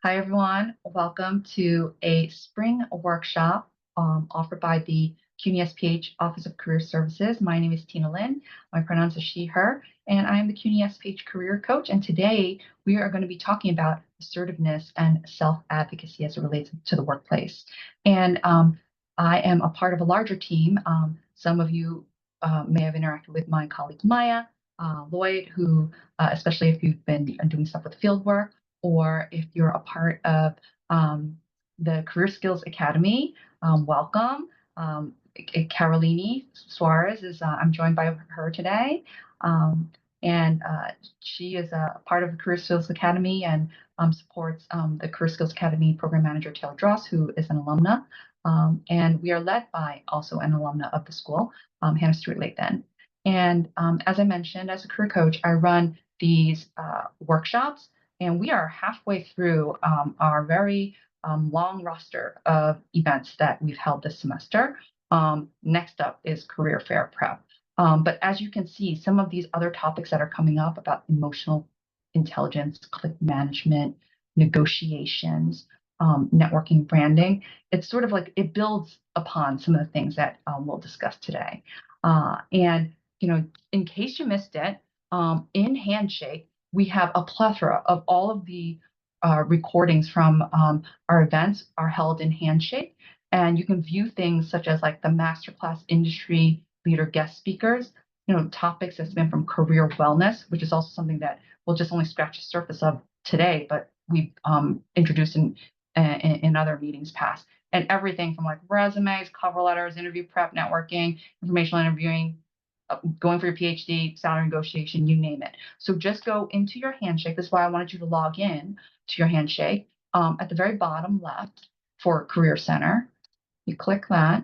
Hi, everyone. Welcome to a spring workshop offered by the CUNY SPH Office of Career Services. My name is Tina Lynn. My pronouns are she, her, and I am the CUNY SPH Career Coach. And today we are going to be talking about assertiveness and self-advocacy as it relates to the workplace. And I am a part of a larger team. Some of you may have interacted with my colleague Maya Lloyd, who, especially if you've been doing stuff with field work, or if you're a part of the Career Skills Academy, welcome. Carolini Suarez is, I'm joined by her today. And she is a part of the Career Skills Academy and supports the Career Skills Academy program manager, Taylor Dross, who is an alumna. And we are led by also an alumna of the school, Hannah Stewart Lathan. And as I mentioned, as a career coach, I run these workshops, and we are halfway through our very long roster of events that we've held this semester. Next up is career fair prep. But as you can see, some of these other topics that are coming up about emotional intelligence, conflict management, negotiations, networking, branding, it's sort of like it builds upon some of the things that we'll discuss today. And in case you missed it, in Handshake, we have a plethora of all of the recordings from our events are held in Handshake, and you can view things such as like the masterclass industry leader guest speakers, topics that's been from career wellness, which is also something that we'll just only scratch the surface of today, but we've introduced in other meetings past, and everything from like resumes, cover letters, interview prep, networking, informational interviewing, going for your PhD, salary negotiation, you name it. So just go into your Handshake. This is why I wanted you to log in to your Handshake. At the very bottom left for Career Center, you click that,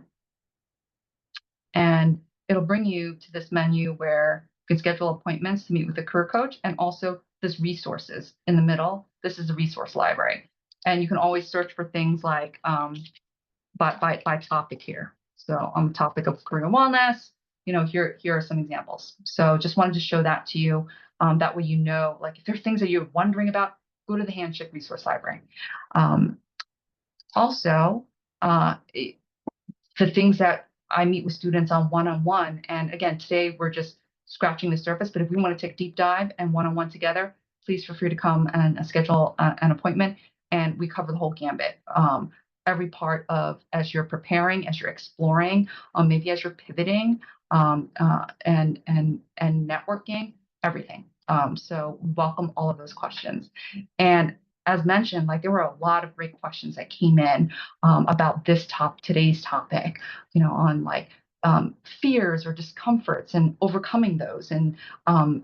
and it'll bring you to this menu where you can schedule appointments to meet with a career coach, and also this resources in the middle. This is a resource library, and you can always search for things like by topic here. So on the topic of career wellness, here are some examples. So just wanted to show that to you. That way, like if there's things that you're wondering about, go to the Handshake Resource Library. Also, the things that I meet with students on one-on-one, and again, today we're just scratching the surface, but if we want to take a deep dive and one-on-one together, please feel free to come and schedule an appointment, and we cover the whole gambit. Every part of as you're preparing, as you're exploring, maybe as you're pivoting, and networking, everything. So welcome all of those questions. And as mentioned, like there were a lot of great questions that came in about today's topic, on like fears or discomforts and overcoming those, and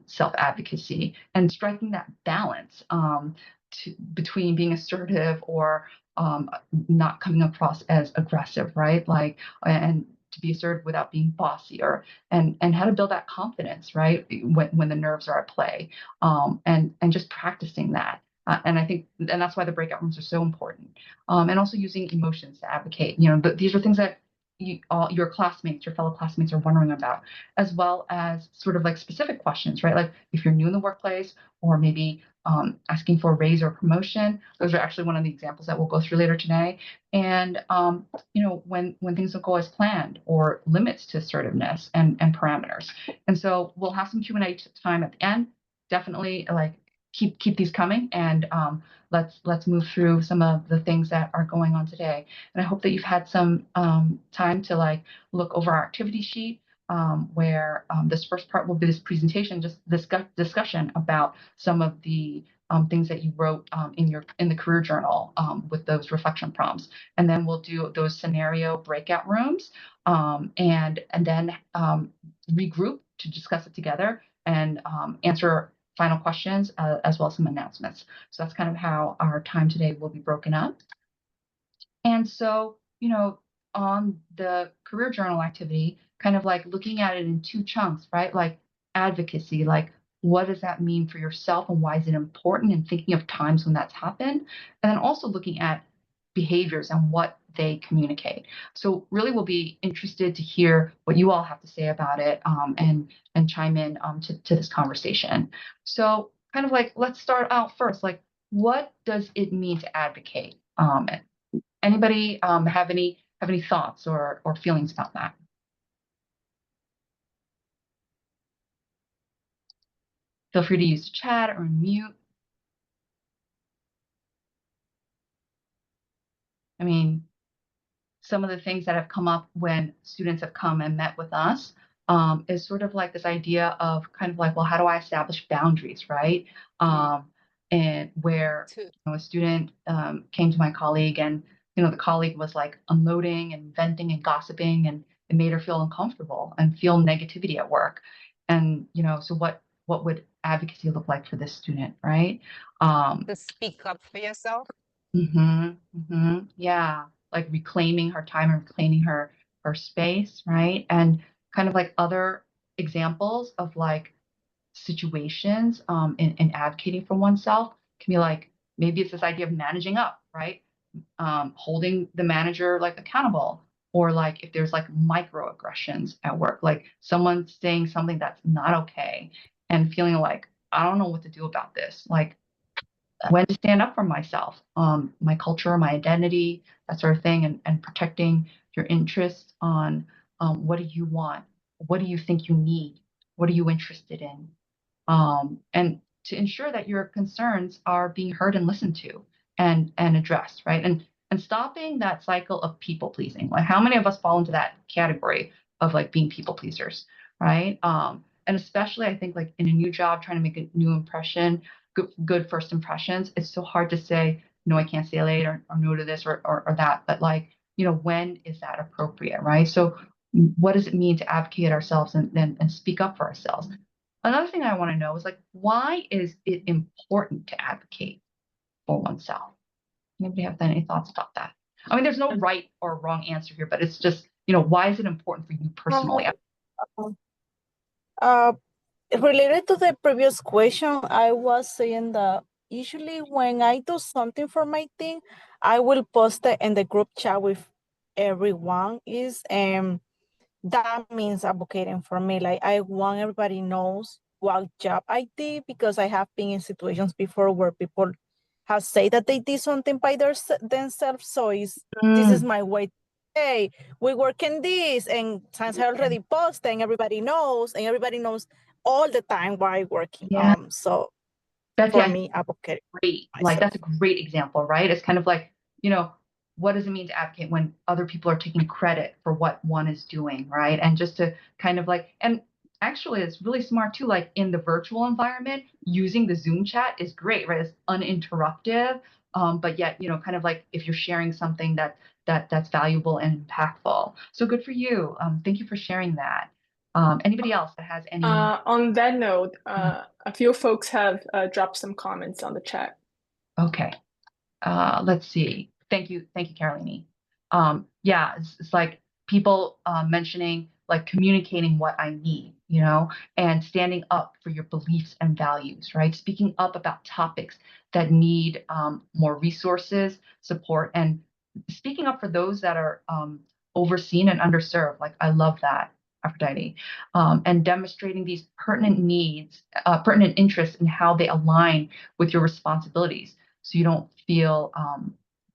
self-advocacy and striking that balance between being assertive or not coming across as aggressive, right? Like, and to be assertive without being bossy, and how to build that confidence, right? When the nerves are at play, and just practicing that. And I think, and that's why the breakout rooms are so important. And also using emotions to advocate. But these are things that all your classmates, your fellow classmates are wondering about, as well as sort of like specific questions, right? Like if you're new in the workplace, or maybe asking for a raise or promotion. Those are actually one of the examples that we'll go through later today. And when things don't go as planned, or limits to assertiveness and parameters. And so we'll have some Q&A time at the end. Definitely like keep these coming, and let's move through some of the things that are going on today. And I hope that you've had some time to like look over our activity sheet, where this first part will be this presentation, just discussion about some of the things that you wrote in the career journal, with those reflection prompts. And then we'll do those scenario breakout rooms, and then regroup to discuss it together, and answer final questions, as well as some announcements. So that's kind of how our time today will be broken up. And so, on the career journal activity, kind of like looking at it in two chunks, right? Like advocacy, like what does that mean for yourself and why is it important, and thinking of times when that's happened. And then also looking at behaviors and what they communicate. So really we'll be interested to hear what you all have to say about it, and chime in to this conversation. So kind of like, let's start out first, like what does it mean to advocate? Anybody have any thoughts or feelings about that? Feel free to use the chat or mute. I mean, some of the things that have come up when students have come and met with us is sort of like this idea of kind of like, well, how do I establish boundaries, right? And where Too. a student came to my colleague, and the colleague was like unloading and venting and gossiping, and it made her feel uncomfortable and feel negativity at work. And so what would advocacy look like for this student, right? To speak up for yourself. Yeah, like reclaiming her time and reclaiming her space, right? And kind of like other examples of like situations in advocating for oneself can be like, maybe it's this idea of managing up, right? Holding the manager like accountable, or like if there's like microaggressions at work, like someone saying something that's not okay and feeling like, I don't know what to do about this. Like, when to stand up for myself, my culture, my identity, that sort of thing, and protecting your interests on, what do you want? What do you think you need? What are you interested in? And to ensure that your concerns are being heard and listened to and addressed, right? And stopping that cycle of people pleasing. Like, how many of us fall into that category of like being people pleasers, right? And especially I think like in a new job, trying to make a new impression, good first impressions. It's so hard to say no, I can't stay late, or no to this or that. But like, when is that appropriate, right? So what does it mean to advocate ourselves and speak up for ourselves? Another thing I want to know is like, why is it important to advocate for oneself? Anybody have any thoughts about that? I mean, there's no right or wrong answer here, but it's just, why is it important for you personally? Uh, uh, Related to the previous question, I was saying that usually when I do something for my team, I will post it in the group chat with everyone is that means advocating for me. Like I want everybody knows what job I did, because I have been in situations before where people have said that they did something by themselves. So this is Mm, my way. Hey, we work in this, and since I already posted, and everybody knows all the time why I'm working. yeah, So Betsy, for I me, advocate great. Like, myself. that's a great example, right? It's kind of like, what does it mean to advocate when other people are taking credit for what one is doing, right? And just to kind of like, and actually it's really smart too, like in the virtual environment, using the Zoom chat is great, right? It's uninterruptive. But yet, kind of like if you're sharing something that's valuable and impactful. So good for you. Thank you for sharing that. Anybody else that has any? On that note, a few folks have dropped some comments on the chat. Okay. Let's see. Thank you, Caroline. Yeah, it's like people mentioning like communicating what I need, and standing up for your beliefs and values, right? Speaking up about topics that need more resources, support, and speaking up for those that are overseen and underserved. Like, I love that, Aphrodite. And demonstrating these pertinent needs, pertinent interests, and how they align with your responsibilities, so you don't feel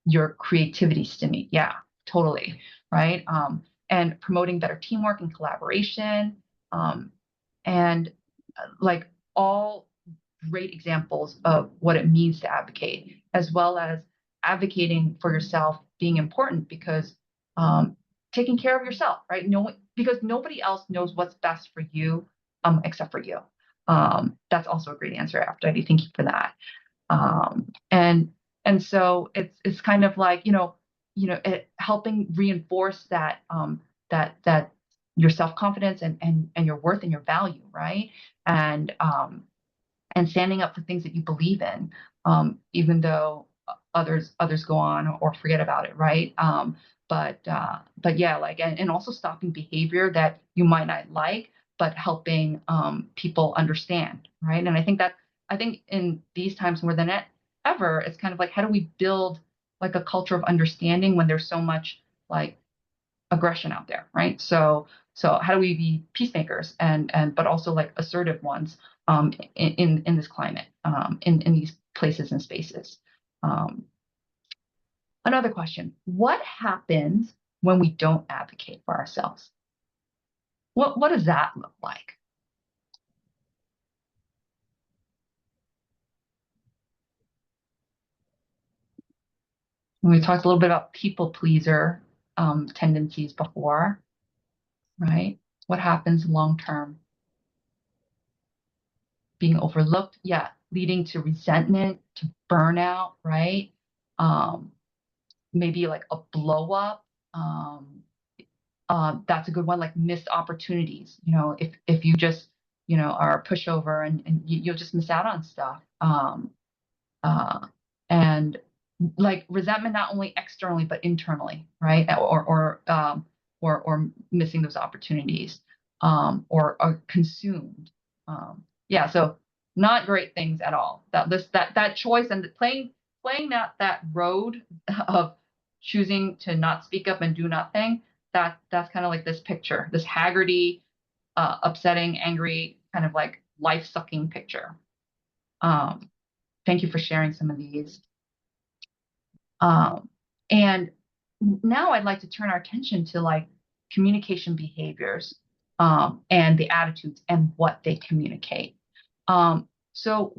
your creativity stimmy. Yeah, totally. Right. And promoting better teamwork and collaboration. Um, and like, all great examples of what it means to advocate, as well as advocating for yourself being important, because taking care of yourself, right? No, because nobody else knows what's best for you except for you. That's also a great answer, Aphrodite. Thank you for that. And so it's kind of like, helping reinforce that your self-confidence and your worth and your value, right? And standing up for things that you believe in, even though others go on or forget about it, right? But yeah, like, and also stopping behavior that you might not like, but helping people understand, right? And I think in these times more than ever, it's kind of like, how do we build like a culture of understanding when there's so much like aggression out there, right? So how do we be peacemakers and but also like assertive ones in this climate, in these places and spaces. Another question, what happens when we don't advocate for ourselves? What does that look like? We talked a little bit about people pleaser tendencies before, right? What happens long term? Being overlooked, yeah, leading to resentment, to burnout, right? Maybe like a blow up. That's a good one, like missed opportunities. If you just, are a pushover and you'll just miss out on stuff. And like resentment, not only externally, but internally, right? Or missing those opportunities, or consumed. Yeah. So not great things at all. That choice and playing that road of choosing to not speak up and do nothing. That's kind of like this picture, this haggardy, upsetting, angry, kind of like life-sucking picture. Thank you for sharing some of these. And now I'd like to turn our attention to like communication behaviors, and the attitudes and what they communicate. So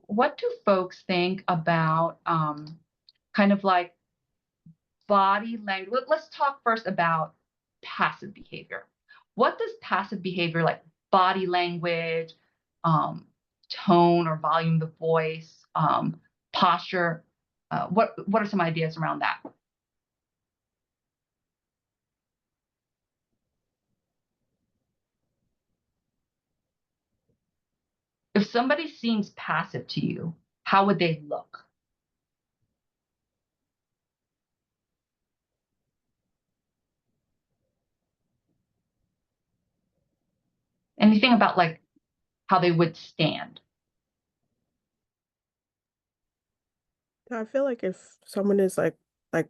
what do folks think about kind of like body language? Let's talk first about passive behavior. What does passive behavior, like body language, tone or volume of the voice, posture, what are some ideas around that? If somebody seems passive to you, how would they look? Anything about like how they would stand? I feel like if someone is like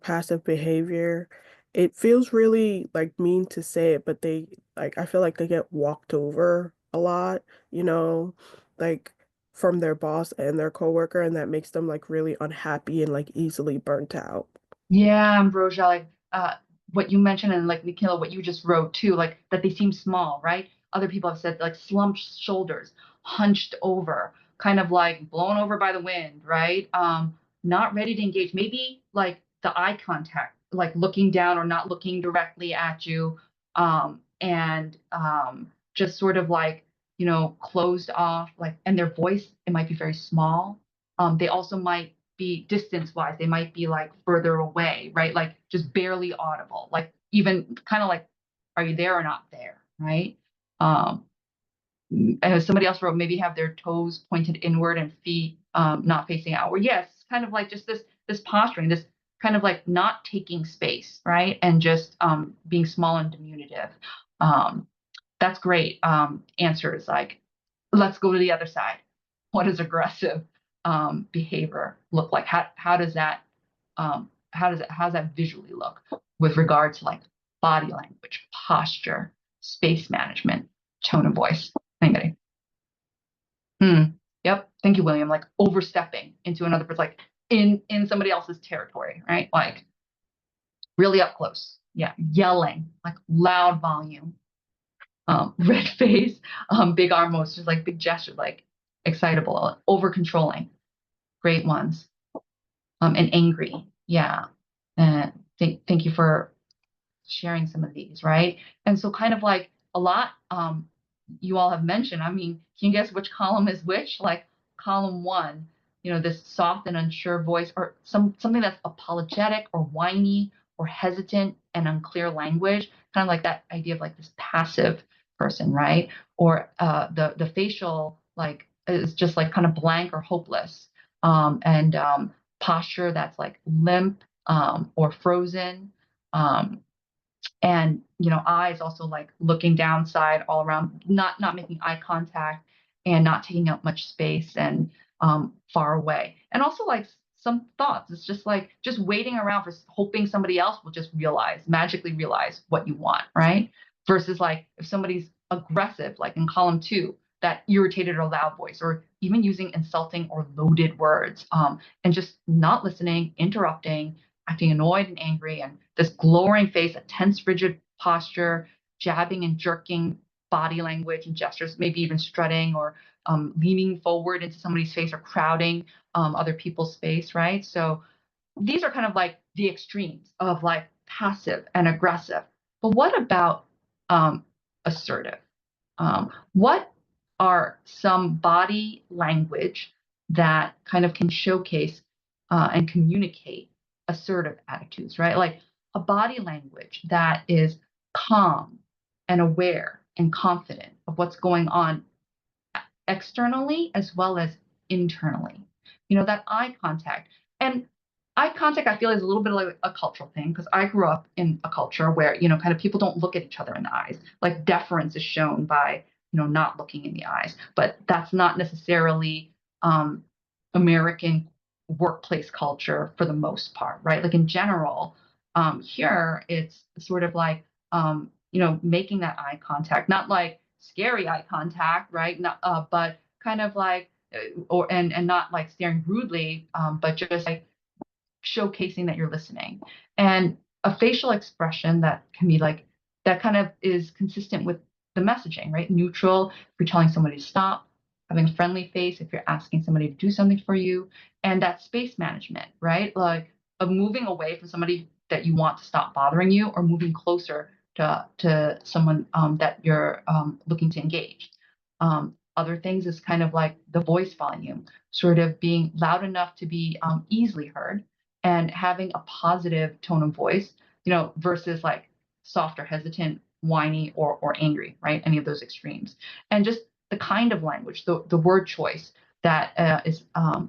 passive behavior, it feels really like mean to say it, but they like I feel like they get walked over a lot, you know, like from their boss and their coworker, and that makes them like really unhappy and like easily burnt out. Yeah, Ambrosia, like what you mentioned, and like Nikhila, what you just wrote too, like that they seem small, right? Other people have said like slumped shoulders, hunched over, kind of like blown over by the wind, right? Not ready to engage. Maybe like the eye contact, like looking down or not looking directly at you, and just sort of like, closed off, like, and their voice, it might be very small. They also might be distance wise, they might be like further away, right? Like just barely audible, like even kind of like, are you there or not there, right? Um, as somebody else wrote, maybe have their toes pointed inward and feet not facing outward. Yes, kind of like just this posturing, this kind of like not taking space, right? And just being small and diminutive. Um, that's great. Answers like, let's go to the other side. What does aggressive behavior look like? How does that how does that visually look with regard to like body language, posture, space management, tone of voice? Anybody? Yep. Thank you, William. Like overstepping into another person, like in somebody else's territory, right? Like really up close. Yeah. Yelling, like loud volume, red face, big arm motions, like big gesture, like excitable, over controlling, great ones, and angry. Yeah. And thank you for sharing some of these, right? And so kind of like a lot you all have mentioned. I mean, can you guess which column is which? Like column one, this soft and unsure voice, or something that's apologetic or whiny or hesitant and unclear language, kind of like that idea of like this passive person, right? Or the facial like is just like kind of blank or hopeless, and posture that's like limp, or frozen. Um, and eyes also like looking downside all around, not making eye contact and not taking up much space, and far away, and also like some thoughts, it's just like just waiting around for hoping somebody else will just magically realize what you want, right? Versus like if somebody's aggressive, like in column two, that irritated or loud voice, or even using insulting or loaded words, and just not listening, interrupting, acting annoyed and angry, and this glowering face, a tense, rigid posture, jabbing and jerking body language and gestures, maybe even strutting or leaning forward into somebody's face or crowding other people's space, right? So these are kind of like the extremes of like passive and aggressive. But what about assertive? What are some body language that kind of can showcase and communicate assertive attitudes, right? Like a body language that is calm and aware and confident of what's going on externally as well as internally. That eye contact. And eye contact, I feel, is a little bit like a cultural thing because I grew up in a culture where, kind of people don't look at each other in the eyes. Like deference is shown by, not looking in the eyes. But that's not necessarily American workplace culture for the most part, right? Like in general, here it's sort of like, making that eye contact, not like scary eye contact, right? Not, but kind of like, and not like staring rudely, but just like showcasing that you're listening, and a facial expression that can be like that kind of is consistent with the messaging, right? Neutral if you're telling somebody to stop, having a friendly face if you're asking somebody to do something for you, and that space management, right? Like of moving away from somebody that you want to stop bothering you, or moving closer to someone that you're looking to engage. Other things is kind of like the voice volume, sort of being loud enough to be easily heard, and having a positive tone of voice, versus like softer, hesitant, whiny, or angry, right? Any of those extremes. And just the kind of language, the word choice that is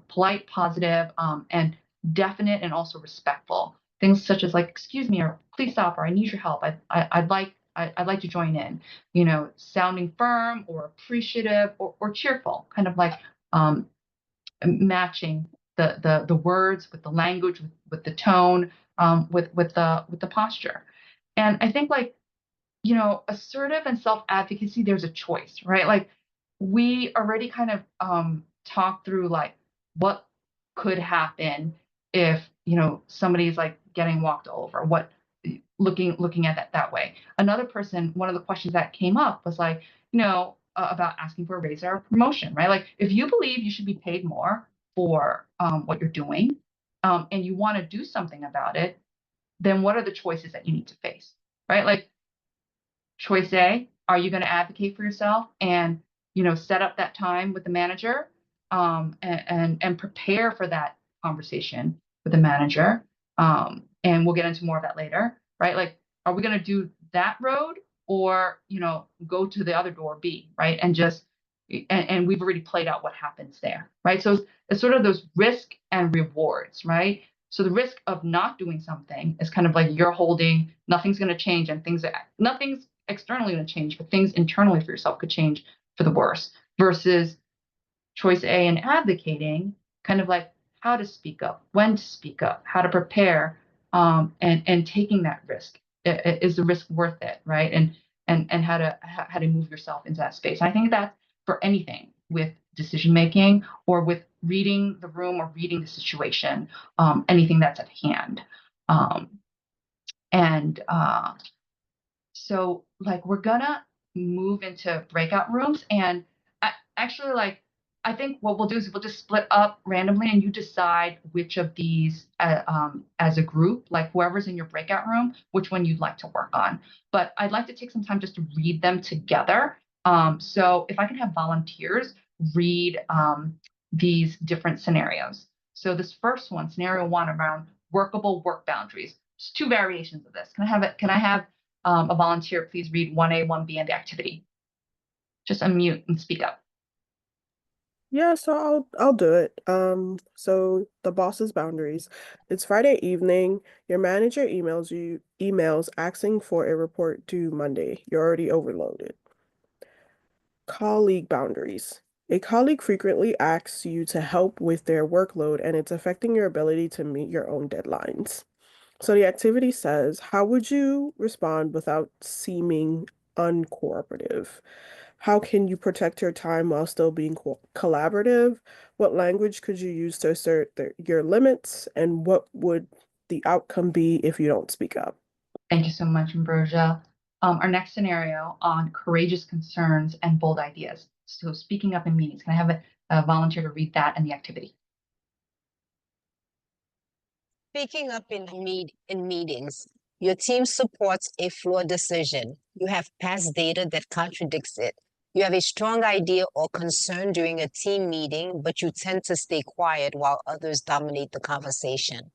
polite, positive, and definite, and also respectful. Things such as like, excuse me, or please stop, or I need your help. I'd like to join in, sounding firm or appreciative or cheerful, kind of like matching the words with the language, with the tone, with the posture. And I think like, assertive and self-advocacy, there's a choice, right? Like we already kind of talked through like what could happen if, somebody's like getting walked over, what looking at that way. Another person, one of the questions that came up was like, about asking for a raise or a promotion, right? Like if you believe you should be paid more for what you're doing, and you want to do something about it, then what are the choices that you need to face, right? Like choice A, are you going to advocate for yourself and, set up that time with the manager, and prepare for that conversation with the manager? And we'll get into more of that later, right? Like, are we going to do that road, or, go to the other door B, right? And we've already played out what happens there, right? So it's sort of those risk and rewards, right? So the risk of not doing something is kind of like you're holding, nothing's going to change, and nothing's externally going to change, but things internally for yourself could change for the worse. Versus choice A and advocating, kind of like how to speak up, when to speak up, how to prepare, and taking that risk. Is the risk worth it, right? And how to move yourself into that space. And I think that's for anything with decision making, or with reading the room or reading the situation, anything that's at hand. And So like we're gonna move into breakout rooms, and actually like I think what we'll do is we'll just split up randomly, and you decide which of these as a group, like whoever's in your breakout room, which one you'd like to work on. But I'd like to take some time just to read them together. So if I can have volunteers read these different scenarios. So this first one, scenario one, around workable work boundaries. There's two variations of this. Can I have a volunteer please read 1A, 1B, and the activity? Just unmute and speak up. Yeah, so I'll do it. So the boss's boundaries. It's Friday evening. Your manager emails asking for a report due Monday. You're already overloaded. Colleague boundaries. A colleague frequently asks you to help with their workload, and it's affecting your ability to meet your own deadlines. So the activity says, how would you respond without seeming uncooperative? How can you protect your time while still being collaborative? What language could you use to assert your limits? And what would the outcome be if you don't speak up? Thank you so much, Ambrosia. Our next scenario on courageous concerns and bold ideas. So speaking up in meetings. Can I have a volunteer to read that and the activity? Speaking up in meetings, your team supports a flawed decision. You have past data that contradicts it. You have a strong idea or concern during a team meeting, but you tend to stay quiet while others dominate the conversation.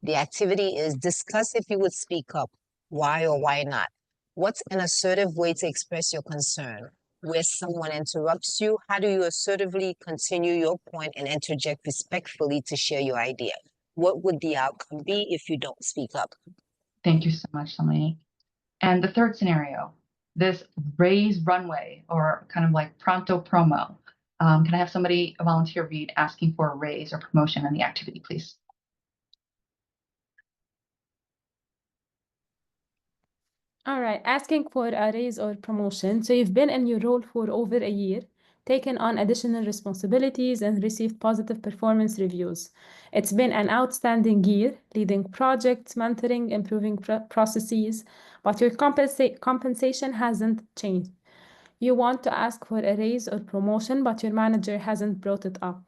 The activity is discuss if you would speak up, why or why not. What's an assertive way to express your concern? Where someone interrupts you, how do you assertively continue your point and interject respectfully to share your idea? What would the outcome be if you don't speak up? Thank you so much, Selene. And the third scenario, this raise runway or kind of like pronto promo. Can I have somebody, a volunteer, read asking for a raise or promotion in the activity, please? All right, asking for a raise or promotion. So you've been in your role for over a year, taken on additional responsibilities, and received positive performance reviews. It's been an outstanding year, leading projects, mentoring, improving processes, but your compensation hasn't changed. You want to ask for a raise or promotion, but your manager hasn't brought it up.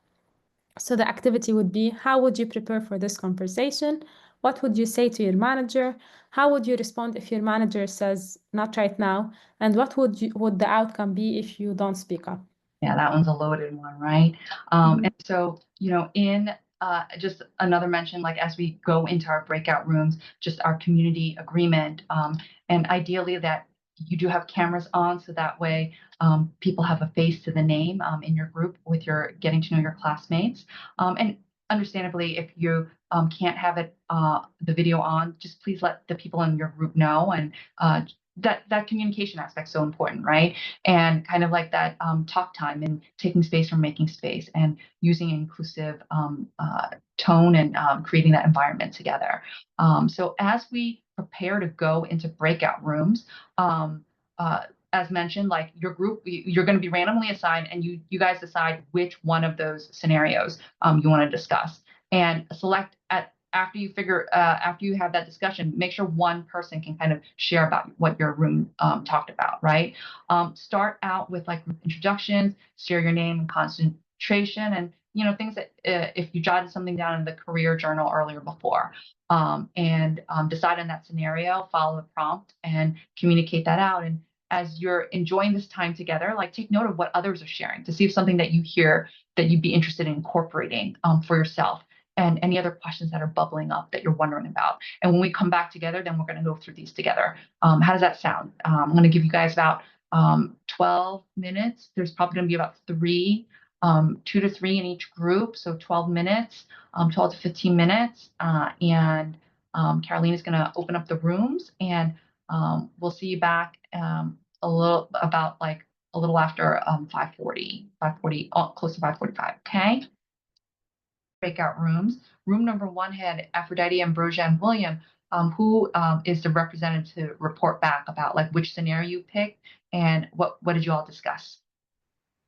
So the activity would be, how would you prepare for this conversation? What would you say to your manager? How would you respond if your manager says, not right now? And what would the outcome be if you don't speak up? Yeah, that one's a loaded one, right? And so, in just another mention, like as we go into our breakout rooms, just our community agreement, and ideally that you do have cameras on, so that way people have a face to the name in your group with your getting to know your classmates. And understandably, if you can't have it the video on, just please let the people in your group know, and that communication aspect is so important, right? And kind of like that talk time and taking space from making space and using inclusive tone and creating that environment together. So as we prepare to go into breakout rooms, as mentioned, like your group, you're going to be randomly assigned, and you guys decide which one of those scenarios you want to discuss, and select after you have that discussion, make sure one person can kind of share about what your room talked about, right? Start out with like introductions, share your name and concentration, and things that if you jotted something down in the career journal earlier before, and decide on that scenario, follow the prompt, and communicate that out. And as you're enjoying this time together, like take note of what others are sharing to see if something that you hear that you'd be interested in incorporating for yourself, and any other questions that are bubbling up that you're wondering about. And when we come back together, then we're going to go through these together. How does that sound? I'm going to give you guys about 12 minutes. There's probably going to be about 2 to 3 in each group. So 12 minutes, 12 to 15 minutes. And Caroline is going to open up the rooms, and we'll see you back a little after 5:40, close to 5:45. Okay. Breakout rooms. Room number 1 had Aphrodite, Ambrosia, and William. Who is the representative to report back about like which scenario you picked and what did you all discuss?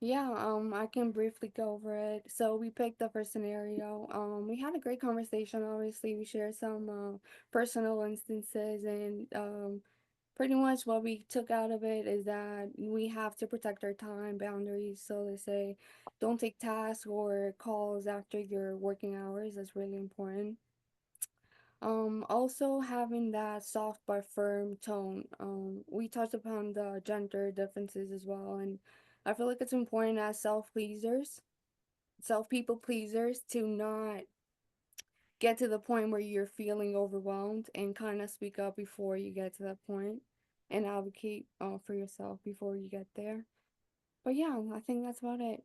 Yeah, I can briefly go over it. So we picked the first scenario. We had a great conversation. Obviously, we shared some personal instances, and pretty much what we took out of it is that we have to protect our time boundaries. So they say, don't take tasks or calls after your working hours. That's really important. Also having that soft but firm tone. We touched upon the gender differences as well, and I feel like it's important as people pleasers, to not get to the point where you're feeling overwhelmed, and kind of speak up before you get to that point, and advocate for yourself before you get there. But yeah, I think that's about it.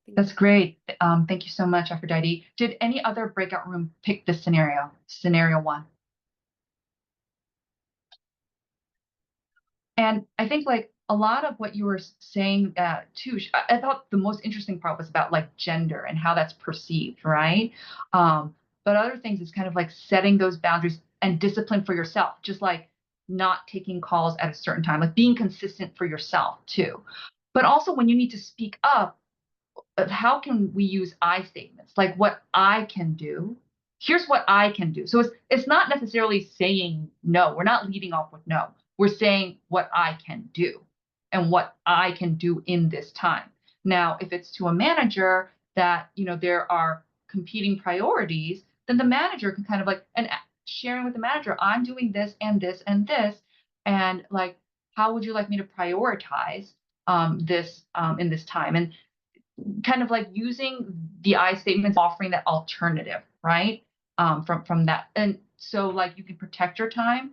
That's great. Thank you so much, Aphrodite. Did any other breakout room pick this scenario 1? And I think like a lot of what you were saying too, I thought the most interesting part was about like gender and how that's perceived, right? But other things is kind of like setting those boundaries and discipline for yourself, just like not taking calls at a certain time, like being consistent for yourself too. But also when you need to speak up, of how can we use I statements, like what I can do. Here's what I can do. So it's not necessarily saying no. We're not leading off with no. We're saying what I can do and what I can do in this time. Now, if it's to a manager that, there are competing priorities, then the manager can kind of like, and sharing with the manager, I'm doing this and this and this, and like, how would you like me to prioritize this in this time? And kind of like using the I statements, offering that alternative, right? From that, and so like you can protect your time.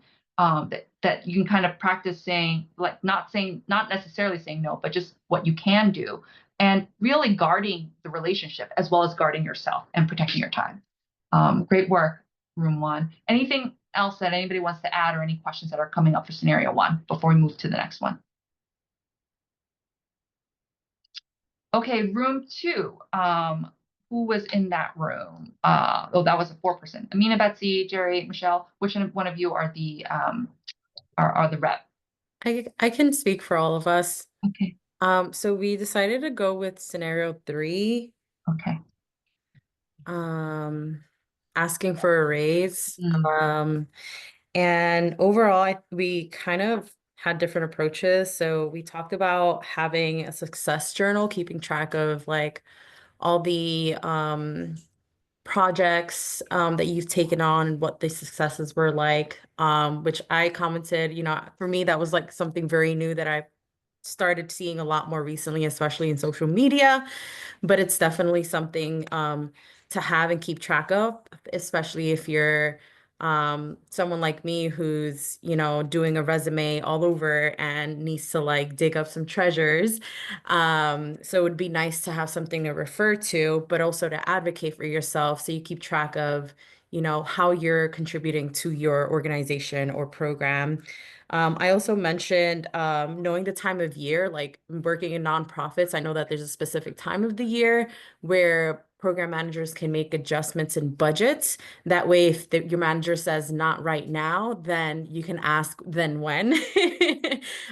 That you can kind of practice saying, like, not necessarily saying no, but just what you can do, and really guarding the relationship as well as guarding yourself and protecting your time. Great work, room one. Anything else that anybody wants to add, or any questions that are coming up for scenario one before we move to the next one? Okay, room two. Who was in that room? That was a 4%. Amina, Betsy, Jerry, Michelle. Which one of you are the rep? I can speak for all of us. Okay. So we decided to go with scenario 3, Okay. asking for a raise. And overall, we kind of had different approaches. So we talked about having a success journal, keeping track of like all the projects that you've taken on and what the successes were like, which I commented, for me, that was like something very new that I started seeing a lot more recently, especially in social media. But it's definitely something to have and keep track of, especially if you're someone like me who's, doing a resume all over and needs to like dig up some treasures. So it would be nice to have something to refer to, but also to advocate for yourself so you keep track of, how you're contributing to your organization or program. I also mentioned knowing the time of year, like working in nonprofits. I know that there's a specific time of the year where program managers can make adjustments in budgets. That way, if your manager says not right now, then you can ask, then when?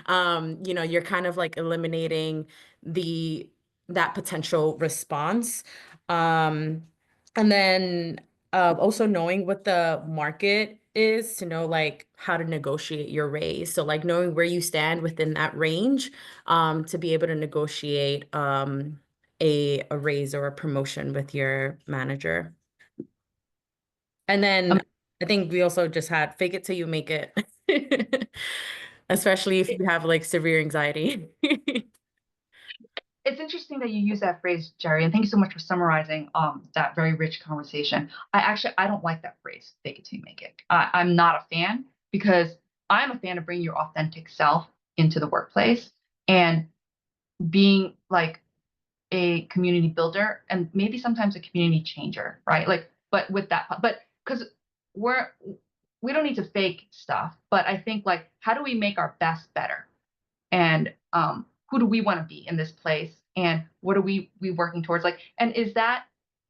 You're kind of like eliminating that potential response. And then also knowing what the market is to know like how to negotiate your raise. So like knowing where you stand within that range to be able to negotiate a raise or a promotion with your manager. And then I think we also just had fake it till you make it, especially if you have like severe anxiety. It's interesting that you use that phrase, Jerry, and thank you so much for summarizing that very rich conversation. I don't like that phrase, fake it till you make it. I'm not a fan, because I'm a fan of bringing your authentic self into the workplace and being like a community builder and maybe sometimes a community changer, right? Like, but with that, but because we don't need to fake stuff, but I think like, how do we make our best better? And who do we want to be in this place, and what are we working towards, like, and is that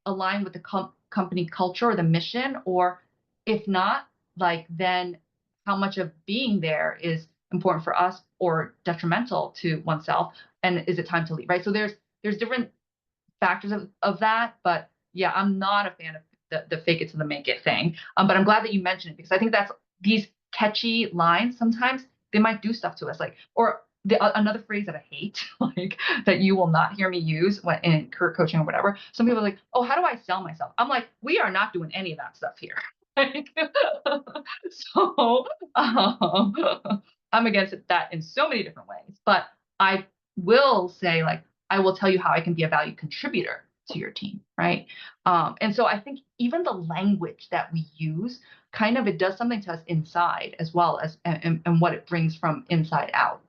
aligned with the company culture or the mission? Or if not, like, then how much of being there is important for us or detrimental to oneself, and is it time to leave, right? So there's different factors of that, but yeah, I'm not a fan of the fake it to the make it thing. But I'm glad that you mentioned it, because I think that's these catchy lines sometimes they might do stuff to us, like, or another phrase that I hate, like, that you will not hear me use when in career coaching or whatever. Some people are like, oh, how do I sell myself? I'm like, we are not doing any of that stuff here. So I'm against that in so many different ways, but I will say, like, I will tell you how I can be a value contributor to your team, right? And so I think even the language that we use, kind of, it does something to us inside as well as and what it brings from inside out.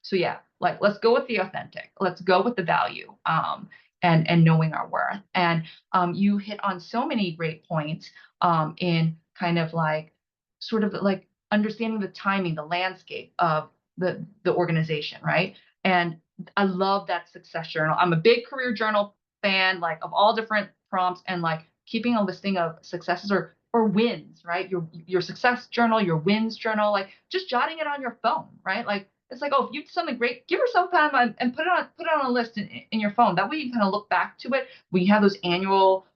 So yeah, like, let's go with the authentic. Let's go with the value, and knowing our worth. And you hit on so many great points in kind of like sort of like understanding the timing, the landscape of the organization, right? And I love that success journal. I'm a big career journal fan, like, of all different prompts, and like keeping a listing of successes or wins, right? Your success journal, your wins journal, like just jotting it on your phone, right? Like it's like, oh, if you did something great, give yourself time and put it on a list in your phone. That way you kind of look back to it when you have those annual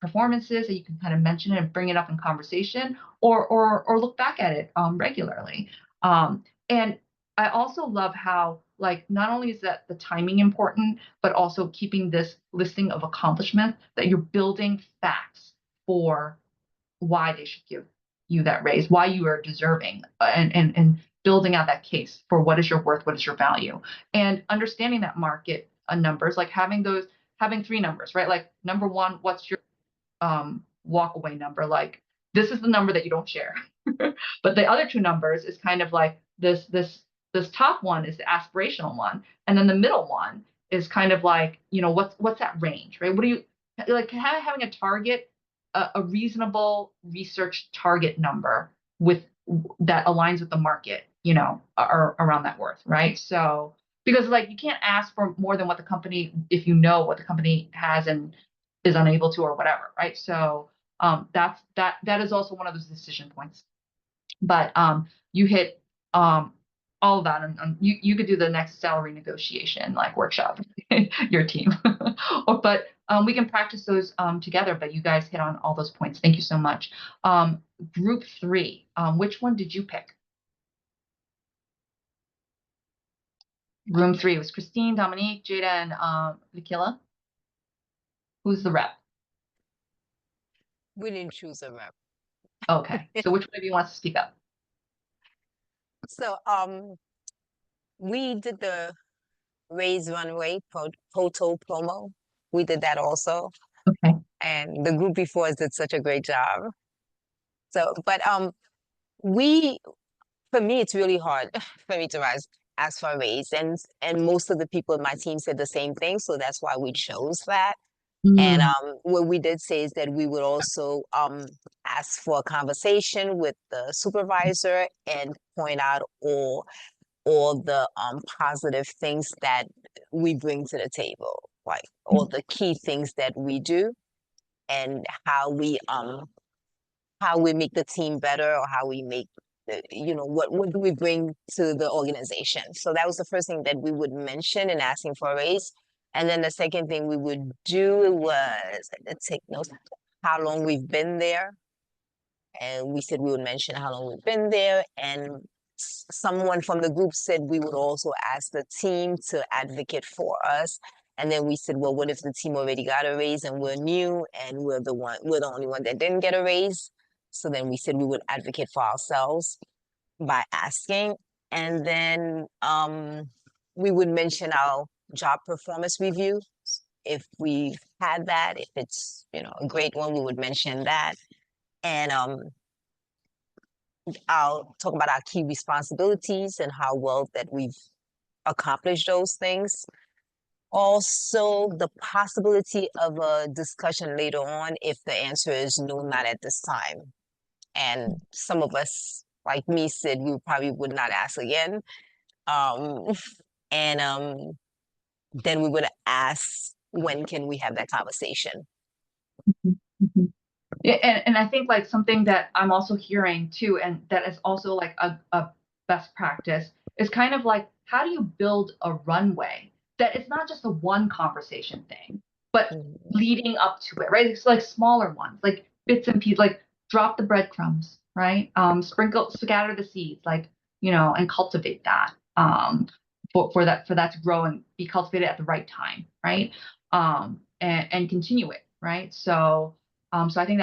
performances that you can kind of mention it and bring it up in conversation, or look back at it regularly. And I also love how, like, not only is that the timing important, but also keeping this listing of accomplishments, that you're building facts for why they should give you that raise, why you are deserving, and building out that case for what is your worth, what is your value, and understanding that market numbers, like having 3 numbers, right? Like number 1, what's your walk away number? Like this is the number that you don't share. But the other 2 numbers is kind of like this top one is the aspirational one, and then the middle one is kind of like, what's that range, right? What do you like having a target, a reasonable research target number with that aligns with the market, around that worth, right? So because like you can't ask for more than what the company, if you know what the company has and is unable to or whatever, right? So that is also one of those decision points. But you hit all of that, and you could do the next salary negotiation like workshop, your team, but we can practice those together. But you guys hit on all those points. Thank you so much. Group 3, which one did you pick? Room 3 was Christine, Dominique, Jada, and Nikila. Who's the rep? We didn't choose a rep. Okay, so which one of you wants to speak up? So we did the Raise Runway photo promo. We did that also. Okay. And the group before us did such a great job. So, but for me, it's really hard for me to ask for a raise, and most of the people in my team said the same thing, so that's why we chose that. And what we did say is that we would also ask for a conversation with the supervisor and point out all the positive things that we bring to the table, like all the key things that we do, and how we make the team better, or how we make what do we bring to the organization. So that was the first thing that we would mention in asking for a raise. And then the second thing we would do was take notes how long we've been there. And we said we would mention how long we've been there. And someone from the group said we would also ask the team to advocate for us. And then we said, well, what if the team already got a raise and we're new and we're the only one that didn't get a raise? So then we said we would advocate for ourselves by asking. And then we would mention our job performance review. If we've had that, if it's a great one, we would mention that. And I'll talk about our key responsibilities and how well that we've accomplished those things. Also, the possibility of a discussion later on if the answer is no, not at this time. And some of us, like me, said we probably would not ask again. And then we would ask, when can we have that conversation? Mm-hmm. Yeah, and I think like something that I'm also hearing too, and that is also like a best practice, is kind of like, how do you build a runway that it's not just a one conversation thing, but leading up to it, right? It's like smaller ones, like bits and pieces, like drop the breadcrumbs, right? Scatter the seeds, like, and cultivate that for that to grow and be cultivated at the right time, right? And continue it, right? So I think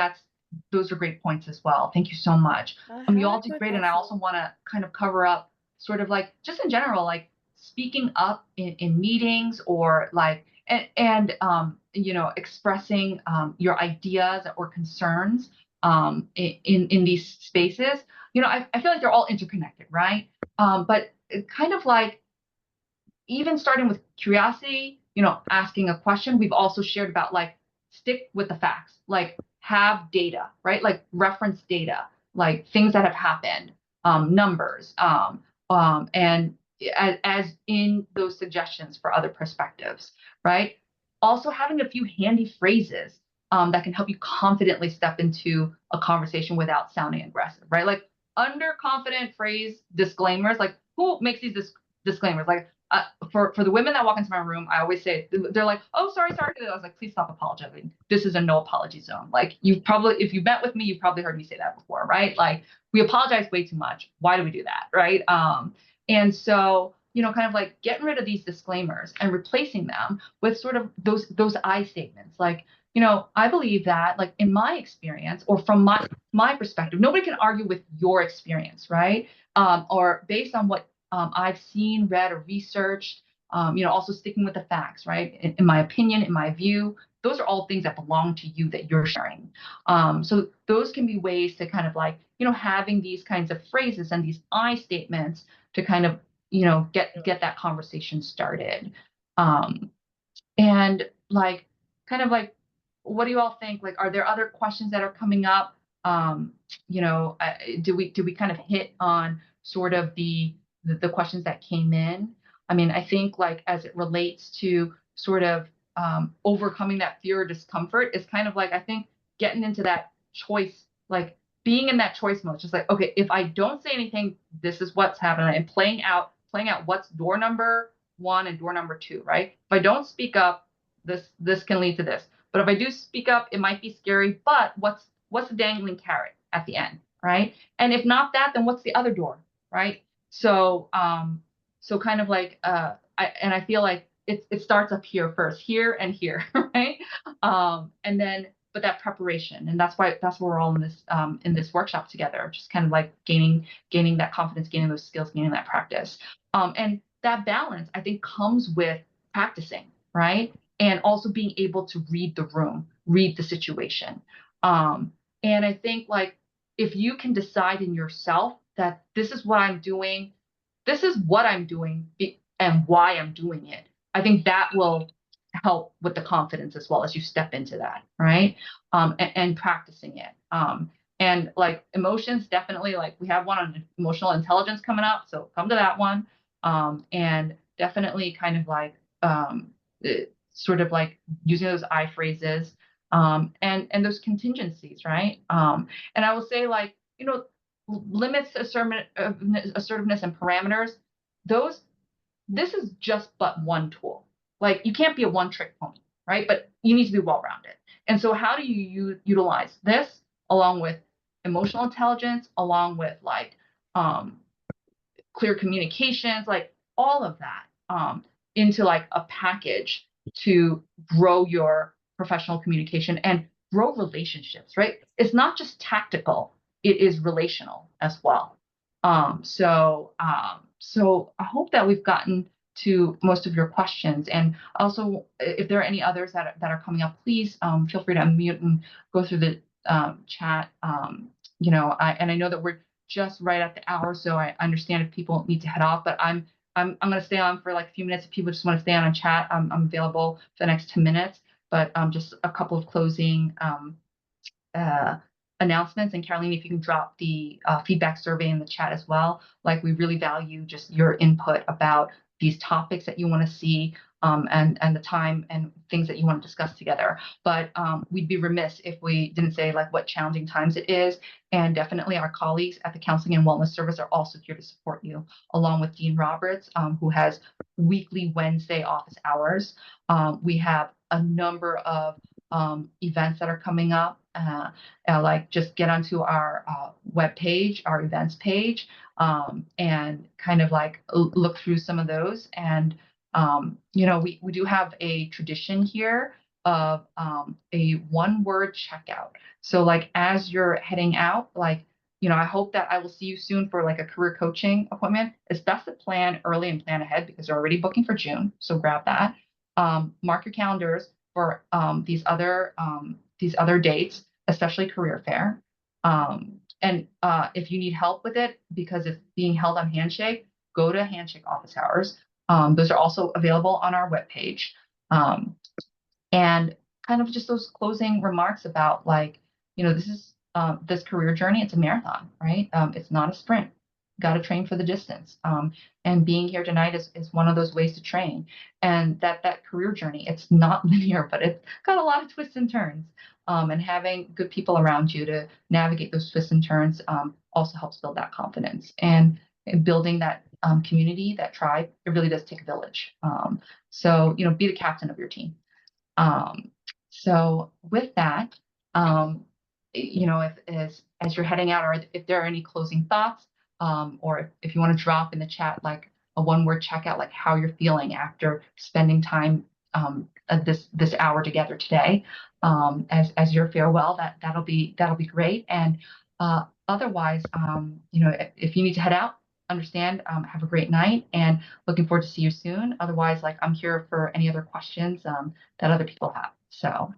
those are great points as well. Thank you so much. You all did great, and I also want to kind of cover up sort of like just in general, like speaking up in meetings, or like and expressing your ideas or concerns in these spaces. I feel like they're all interconnected, right? But kind of like even starting with curiosity, asking a question. We've also shared about like stick with the facts, like have data, right? Like reference data, like things that have happened, numbers, and as in those suggestions for other perspectives, right? Also having a few handy phrases that can help you confidently step into a conversation without sounding aggressive, right? Like underconfident phrase disclaimers, like who makes these disclaimers? Like for the women that walk into my room, I always say, they're like, oh, sorry. I was like, please stop apologizing. This is a no apology zone. Like if you met with me, you've probably heard me say that before, right? Like we apologize way too much. Why do we do that, right? And so, kind of like getting rid of these disclaimers and replacing them with sort of those I statements, like, I believe that, like in my experience or from my perspective, nobody can argue with your experience, right? Or based on what I've seen, read, or researched. Also sticking with the facts, right? In my opinion, in my view, those are all things that belong to you that you're sharing. So those can be ways to kind of like, having these kinds of phrases and these I statements to kind of, get that conversation started. And like, kind of like, what do you all think? Like, are there other questions that are coming up? Do we kind of hit on sort of the questions that came in? I mean, I think like as it relates to sort of overcoming that fear or discomfort is kind of like, I think getting into that choice, like being in that choice mode, just like, okay, if I don't say anything, this is what's happening, and playing out what's door number 1 and door number 2, right? If I don't speak up, this can lead to this. But if I do speak up, it might be scary. But what's the dangling carrot at the end, right? And if not that, then what's the other door, right? So so kind of like I feel like it starts up here first, here and here, right? And then but that preparation, and that's why we're all in this workshop together, just kind of like gaining that confidence, gaining those skills, gaining that practice. And that balance, I think, comes with practicing, right? And also being able to read the room, read the situation. And I think like if you can decide in yourself that this is what I'm doing, this is what I'm doing, and why I'm doing it, I think that will help with the confidence as well as you step into that, right? And practicing it. And like emotions, definitely, like we have one on emotional intelligence coming up, so come to that one. And definitely kind of like sort of like using those I phrases, and those contingencies, right? And I will say like, limits, assertiveness and parameters, this is just but one tool. Like you can't be a one-trick pony, right? But you need to be well-rounded. And so how do you utilize this along with emotional intelligence, along with like clear communications, like all of that, into like a package to grow your professional communication and grow relationships, right? It's not just tactical, it is relational as well. So I hope that we've gotten to most of your questions. And also, if there are any others that are coming up, please feel free to unmute and go through the chat. I know that we're just right at the hour, so I understand if people need to head off, but I'm going to stay on for like a few minutes. If people just want to stay on and chat, I'm available for the next 10 minutes. But just a couple of closing announcements. And Caroline, if you can drop the feedback survey in the chat as well. Like we really value just your input about these topics that you want to see, and the time and things that you want to discuss together. But we'd be remiss if we didn't say like what challenging times it is. And definitely our colleagues at the Counseling and Wellness Service are also here to support you, along with Dean Roberts, who has weekly Wednesday office hours. We have a number of events that are coming up. Like just get onto our webpage, our events page, and kind of like look through some of those. And we do have a tradition here of a one-word checkout. So like as you're heading out, like I hope that I will see you soon for like a career coaching appointment. It's best to plan early and plan ahead because they're already booking for June. So grab that. Mark your calendars for these other dates, especially career fair. And if you need help with it because it's being held on Handshake, go to Handshake office hours. Those are also available on our webpage. And kind of just those closing remarks about like, this is this career journey. It's a marathon, right? It's not a sprint. got to train for the distance. And being here tonight is one of those ways to train. And that career journey, it's not linear, but it's got a lot of twists and turns. And having good people around you to navigate those twists and turns also helps build that confidence. And building that community, that tribe, it really does take a village. So, be the captain of your team. So with that, as you're heading out, or if there are any closing thoughts, or if you want to drop in the chat, like a one-word checkout, like how you're feeling after spending time this hour together today, as your farewell, that'll be great. And otherwise, if you need to head out, understand, have a great night, and looking forward to see you soon. Otherwise, like, I'm here for any other questions that other people have. So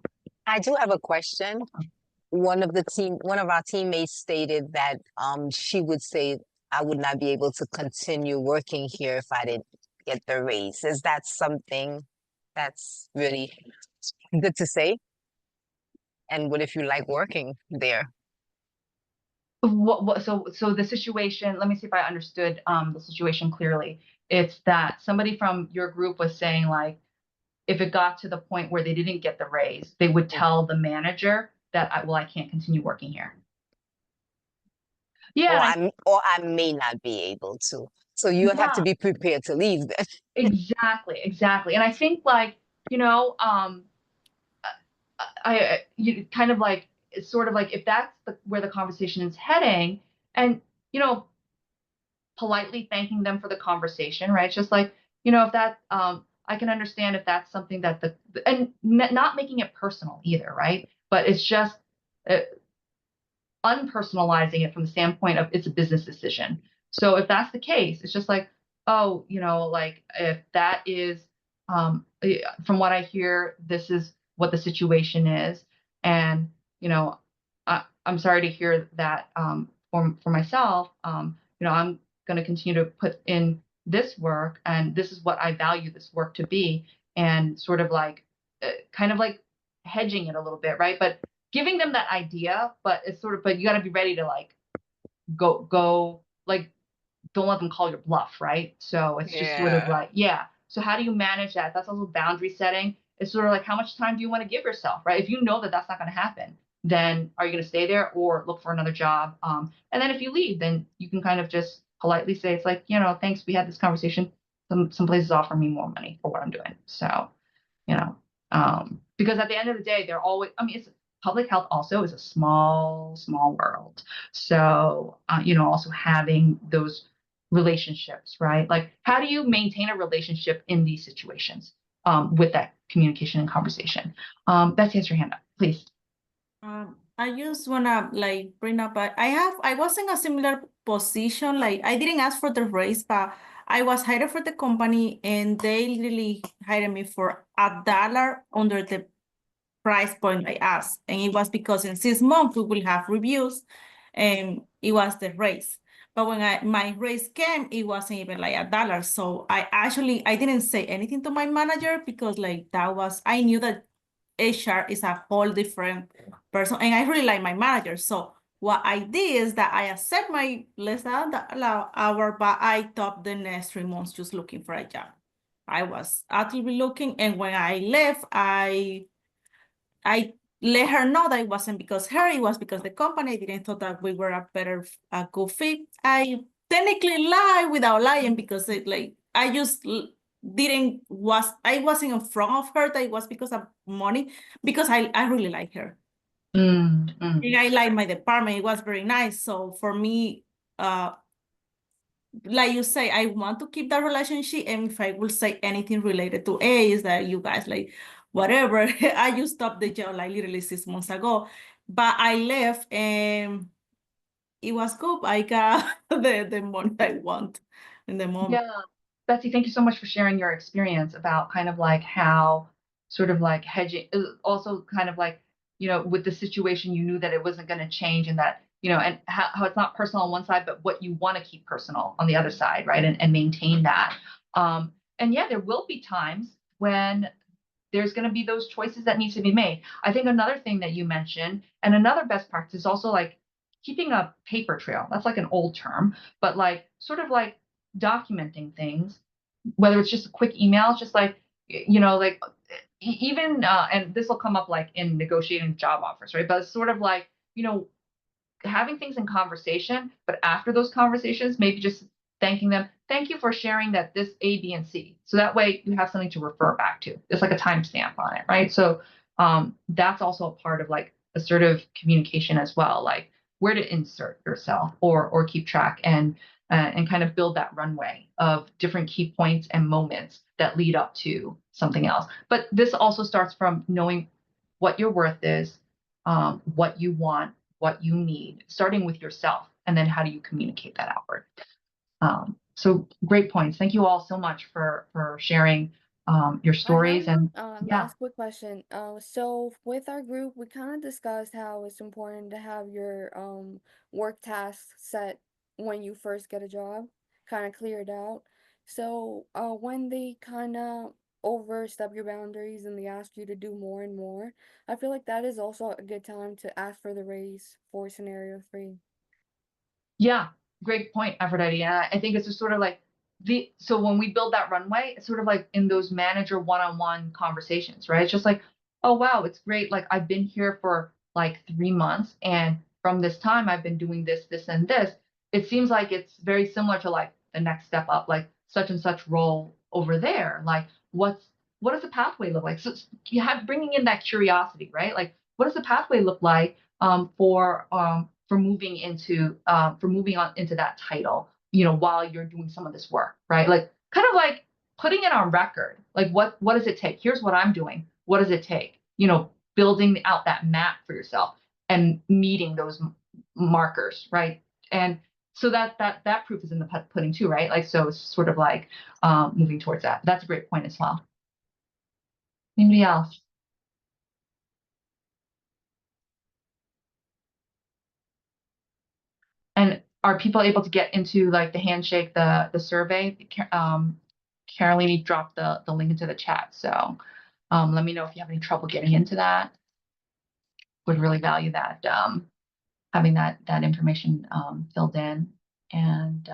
I do have a question. One of our teammates stated that she would say, I would not be able to continue working here if I didn't get the raise. Is that something that's really good to say? And what if you like working there? So the situation, let me see if I understood the situation clearly. It's that somebody from your group was saying, like, if it got to the point where they didn't get the raise, they would tell the manager that I can't continue working here. Yeah. Or I may not be able to. So you have to be prepared to leave then. Exactly. And I think, like, you kind of like, it's sort of like, if that's where the conversation is heading, and politely thanking them for the conversation, right? It's just like, if that I can understand if that's something that and not making it personal either, right? But it's just unpersonalizing it from the standpoint of it's a business decision. So if that's the case, it's just like, oh, like, if that is from what I hear, this is what the situation is. And, I'm sorry to hear that for myself. I'm going to continue to put in this work, and this is what I value this work to be, and sort of like kind of like hedging it a little bit, right? But giving them that idea, but you got to be ready to like go, like, don't let them call your bluff, right? So it's just sort of like, yeah. So how do you manage that? That's also boundary setting. It's sort of like, how much time do you want to give yourself, right? If you know that that's not going to happen, then are you going to stay there or look for another job? And then if you leave, then you can kind of just politely say, it's like, thanks, we had this conversation. Some places offer me more money for what I'm doing. So, because at the end of the day, they're always, it's public health also is a small world. So, also having those relationships, right? Like, how do you maintain a relationship in these situations with that communication and conversation? Betsy has your hand up, please. I just wanna like bring up, I was in a similar position. Like, I didn't ask for the raise, but I was hired for the company, and they really hired me for $1 under the price point I asked. And it was because in 6 months we will have reviews, and it was the raise. But when my raise came, it wasn't even like $1. So I didn't say anything to my manager, because like I knew that HR is a whole different person, and I really like my manager. So what I did is that I accept my less than the hour, but I thought the next 3 months just looking for a job. I was actively looking, and when I left, I let her know that it wasn't because her, it was because the company didn't thought that we were a good fit. I technically lie without lying, because I just I wasn't in front of her that it was because of money, because I really like her. And I like my department. It was very nice. So for me, like you say, I want to keep that relationship. And if I will say anything related to is that you guys like whatever, I just stopped the job like literally 6 months ago. But I left, and it was good. I got the money I want in the moment. Yeah. Betsy, thank you so much for sharing your experience about kind of like how sort of like hedging, also kind of like, with the situation, you knew that it wasn't going to change, and that, and how it's not personal on one side, but what you want to keep personal on the other side, right? And maintain that. And yeah, there will be times when there's going to be those choices that needs to be made. I think another thing that you mentioned, and another best practice is also like keeping a paper trail. That's like an old term, but like sort of like documenting things, whether it's just a quick email, just like, like even, and this will come up like in negotiating job offers, right? But it's sort of like, having things in conversation, but after those conversations, maybe just thanking them. Thank you for sharing that this A, B, and C. So that way you have something to refer back to. It's like a timestamp on it, right? So that's also a part of like assertive communication as well, like where to insert yourself or keep track and kind of build that runway of different key points and moments that lead up to something else. But this also starts from knowing what your worth is, what you want, what you need, starting with yourself, and then how do you communicate that outward. So great points. Thank you all so much for sharing your stories. I have And one yeah, last quick question. So with our group, we kind of discussed how it's important to have your work tasks set when you first get a job, kind of cleared out. So when they kind of overstep your boundaries and they ask you to do more and more, I feel like that is also a good time to ask for the raise for scenario 3. yeah, great point, Aphrodite. And I think it's just sort of like so when we build that runway, it's sort of like in those manager one-on-one conversations, right? It's just like, oh wow, it's great. Like I've been here for like 3 months, and from this time I've been doing this, this, and this. It seems like it's very similar to like the next step up, like such and such role over there. Like what does the pathway look like? So you have bringing in that curiosity, right? Like what does the pathway look like for moving on into that title, while you're doing some of this work, right? Like kind of like putting it on record. Like what does it take? Here's what I'm doing. What does it take? Building out that map for yourself and meeting those markers, right? And so that proof is in the pudding too, right? Like so it's sort of like moving towards that. That's a great point as well. Anybody else? And are people able to get into like the handshake, the survey? Caroline dropped the link into the chat. So let me know if you have any trouble getting into that. Would really value that, having that information filled in. And